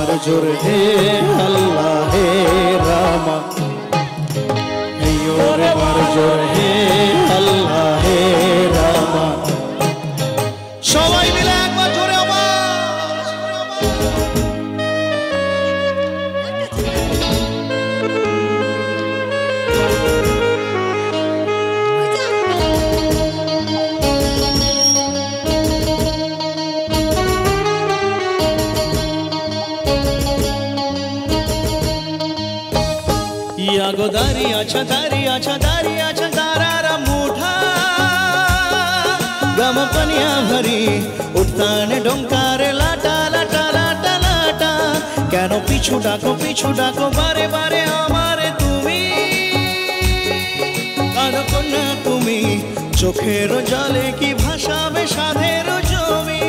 মারজোর হে আল্লাহ হে রামা ওরে মারজোর হে আল্লাহ হে রামা সবাই মিলে একবার জোরে यागो दारिया छ तारारा मुठा गम पनिया भरी उठाने डोंकारे लाटा लाटा लाटा लाटा केन पिछु डाको बारे बारे आमारे तुमी कादो कन्या तुमी चोखेर जले की भाषाबे साधेर जमी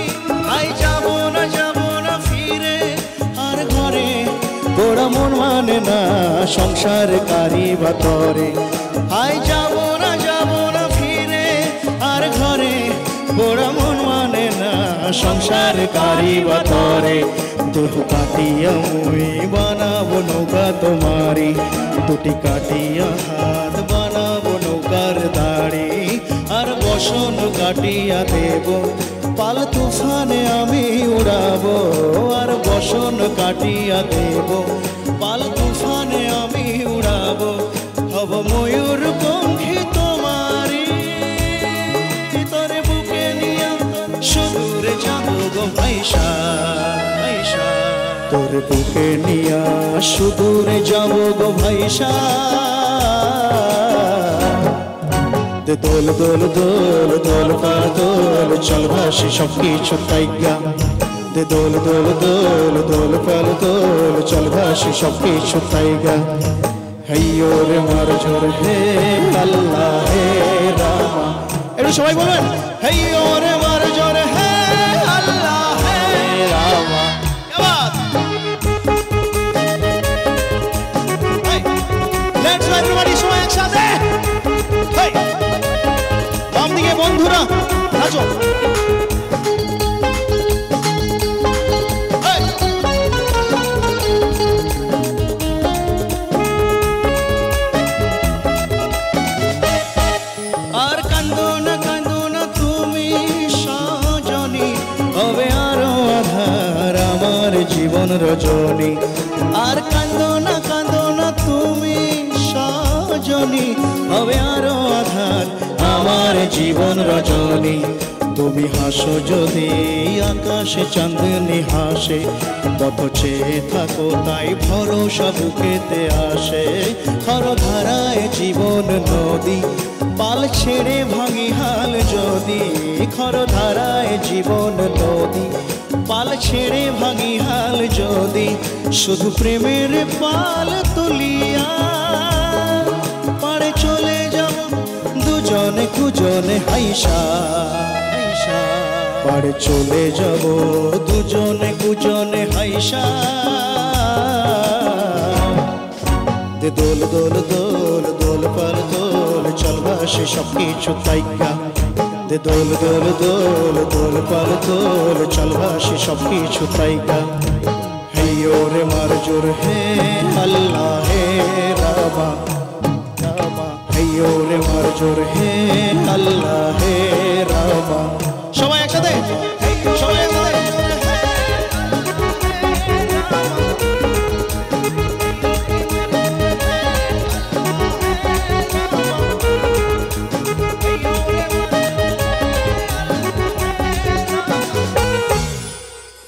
आई जाबो ना फिरे आर घरे गोड़ा मन माने ना संसार कारी बातरे आय जाबो ना फिरे आर घरे गोड़ा मन माने ना संसार कारी बातरे देह काटिया मुई बानाबो नौका तुम्हारी दुटी काटिया हाथ बानाबो नौकार दाड़ी आर बसन काटिया देबो पाल तुफाने आमी उड़ाबो आर बसन काटिया देबो पाल तुफाने आमी उड़ाबो हब मयूर पंखी तुम्हारी तोरे बुके निया सुदूरे जाबो गो भाईसा तोरे बुके निया सुदूरे जाबो गो भाईसा दोल दोल दोल दोल पर दोल चल भाषी सब किछु ताइगा दे दोल दोल दोल दोल पर दोल चल भाषी सब किछु ताइगा हैयो रे मारजोर हे अल्लाह हे रामा एटु सबाई बोलेन हैयो रे मारजोर हे अल्लाह हे रामा क्या बात लेट्स एवरीबॉडी सो एक साथ हे बंधुरा नाचो আর কান্দো না তুমি সজনী হবে আরো আধার আমার জীবন রজনী আর কান্দো না তুমি সজনী হবে আরো আধার আমার জীবন রজনী তুমি হাসো যদি আকাশে চাঁদনি হাসে পথ চেয়ে থাকো তাই ভরসা বুকেতে আসে খরধারায় জীবন নদী পাল ছেড়ে ভাঙি হাল যদি খরধারায় জীবন নদী পাল ছেড়ে ভাঙি হাল যদি শুধু প্রেমের পাল তুলিয়া পাড়ে চলে যাব দুজনে কুজনে হাইসা পাড়ে চলে যাব দুজনে কুজনে হাইসা দে দোল দোল দোল দোল পাল দোল চল ভাসে সব কিছু তাইকা দে দোল দোল দোল দোল পাল দোল চল ভাসে সব কিছু তাইকা हैयो रे मारजोर हे अल्लाह हे रामा हैयो रे मारजोर हे अल्लाह हे रामा सबाई एकसाथे